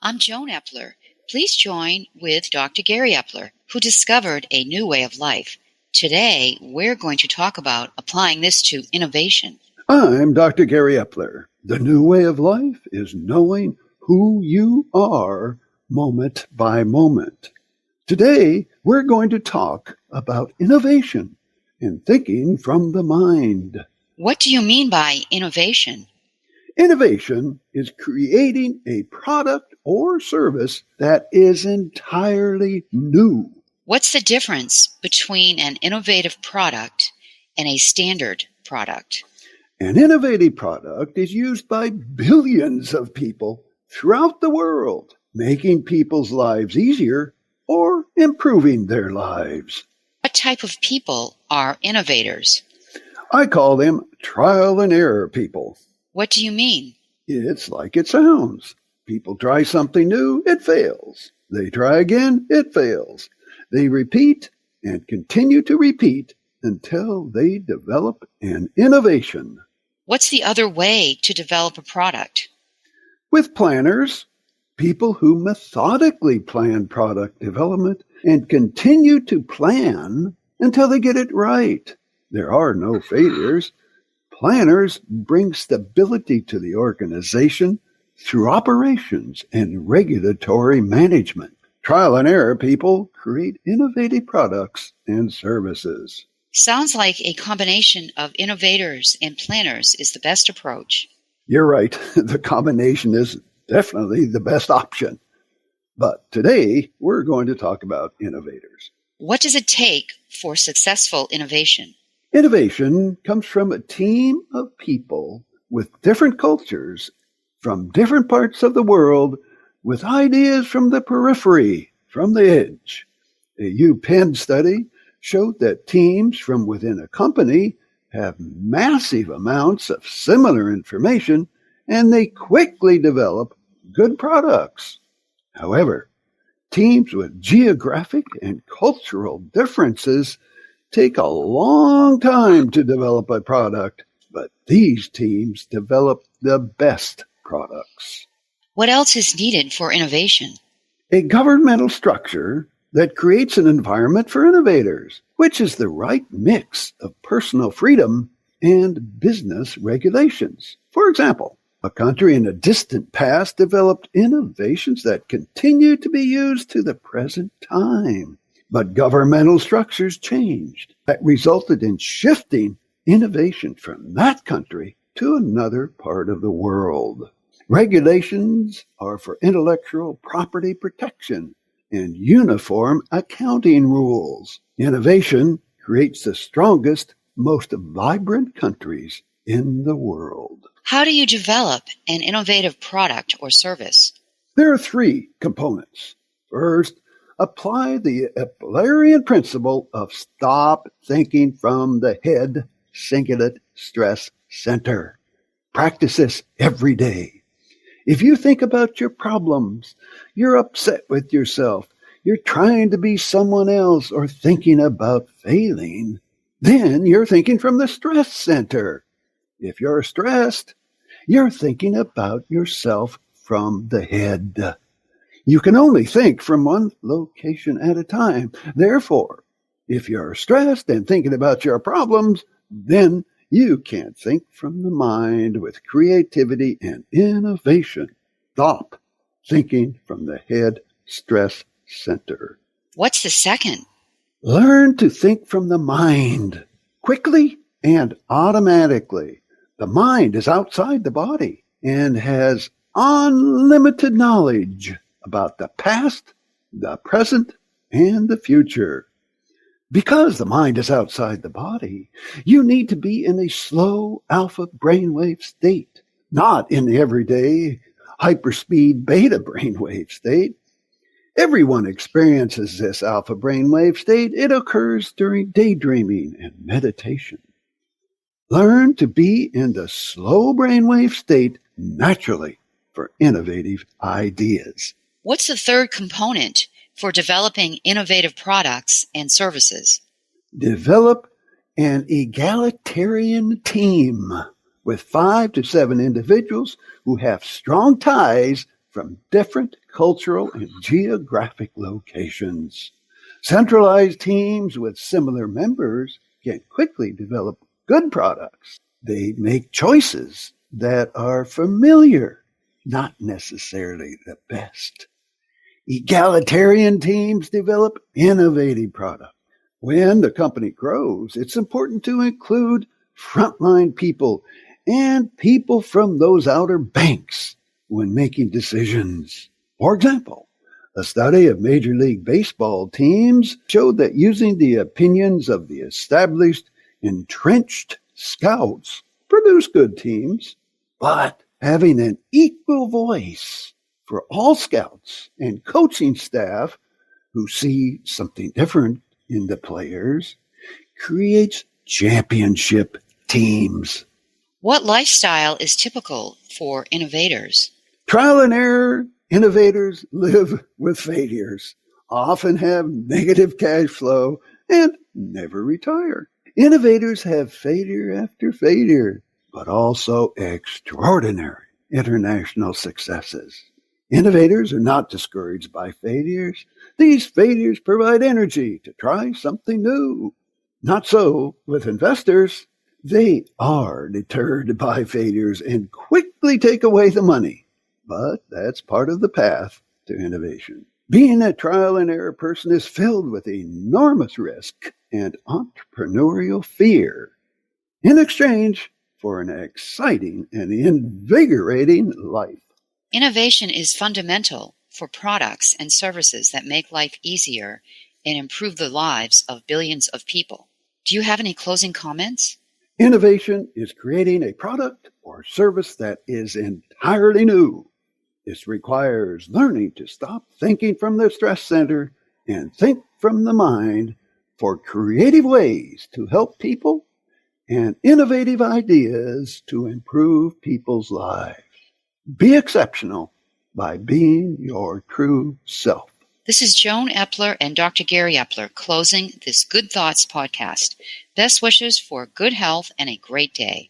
I'm Joan Epler. Please join with Dr. Gary Epler, who discovered a new way of life. Today, we're going to talk about applying this to innovation. I'm Dr. Gary Epler. The new way of life is knowing who you are moment by moment. Today, we're going to talk about innovation and thinking from the mind. What do you mean by innovation? Innovation is creating a product or service that is entirely new. What's the difference between an innovative product and a standard product? An innovative product is used by billions of people throughout the world, making people's lives easier or improving their lives. What type of people are innovators? I call them trial and error people. What do you mean? It's like it sounds. People try something new, it fails. They try again, it fails. They repeat and continue to repeat until they develop an innovation. What's the other way to develop a product? With planners, people who methodically plan product development and continue to plan until they get it right. There are no failures. Planners bring stability to the organization through operations and regulatory management. Trial and error people create innovative products and services. Sounds like a combination of innovators and planners is the best approach. You're right. The combination is definitely the best option. But today, we're going to talk about innovators. What does it take for successful innovation? Innovation comes from a team of people with different cultures from different parts of the world with ideas from the periphery, from the edge. A UPenn study showed that teams from within a company have massive amounts of similar information and they quickly develop good products. However, teams with geographic and cultural differences take a long time to develop a product, but these teams develop the best products. What else is needed for innovation? A governmental structure that creates an environment for innovators, which is the right mix of personal freedom and business regulations. For example, a country in a distant past developed innovations that continue to be used to the present time. But governmental structures changed. That resulted in shifting innovation from that country to another part of the world. Regulations are for intellectual property protection and uniform accounting rules. Innovation creates the strongest, most vibrant countries in the world. How do you develop an innovative product or service? There are three components. First, apply the Eplerian principle of stop thinking from the head, cingulate stress center. Practice this every day. If you think about your problems, you're upset with yourself, you're trying to be someone else or thinking about failing, then you're thinking from the stress center. If you're stressed, you're thinking about yourself from the head. You can only think from one location at a time. Therefore, if you're stressed and thinking about your problems, then you can't think from the mind with creativity and innovation. Stop thinking from the head stress center. What's the second? Learn to think from the mind, quickly and automatically. The mind is outside the body and has unlimited knowledge about the past, the present, and the future. Because the mind is outside the body, you need to be in a slow alpha brainwave state, not in the everyday hyperspeed beta brainwave state. Everyone experiences this alpha brainwave state. It occurs during daydreaming and meditation. Learn to be in the slow brainwave state naturally for innovative ideas. What's the third component for developing innovative products and services? Develop an egalitarian team with 5 to 7 individuals who have strong ties from different cultural and geographic locations. Centralized teams with similar members can quickly develop good products. They make choices that are familiar, not necessarily the best. Egalitarian teams develop innovative products. When the company grows, it's important to include frontline people and people from those outer banks when making decisions. For example, a study of Major League Baseball teams showed that using the opinions of the established, entrenched scouts produced good teams, but having an equal voice for all scouts and coaching staff who see something different in the players creates championship teams. What lifestyle is typical for innovators? Trial and error innovators live with failures, often have negative cash flow, and never retire. Innovators have failure after failure, but also extraordinary international successes. Innovators are not discouraged by failures. These failures provide energy to try something new. Not so with investors. They are deterred by failures and quickly take away the money. But that's part of the path to innovation. Being a trial and error person is filled with enormous risk and entrepreneurial fear in exchange for an exciting and invigorating life. Innovation is fundamental for products and services that make life easier and improve the lives of billions of people. Do you have any closing comments? Innovation is creating a product or service that is entirely new. This requires learning to stop thinking from the stress center and think from the mind for creative ways to help people and innovative ideas to improve people's lives. Be exceptional by being your true self. This is Joan Epler and Dr. Gary Epler closing this Good Thoughts podcast. Best wishes for good health and a great day.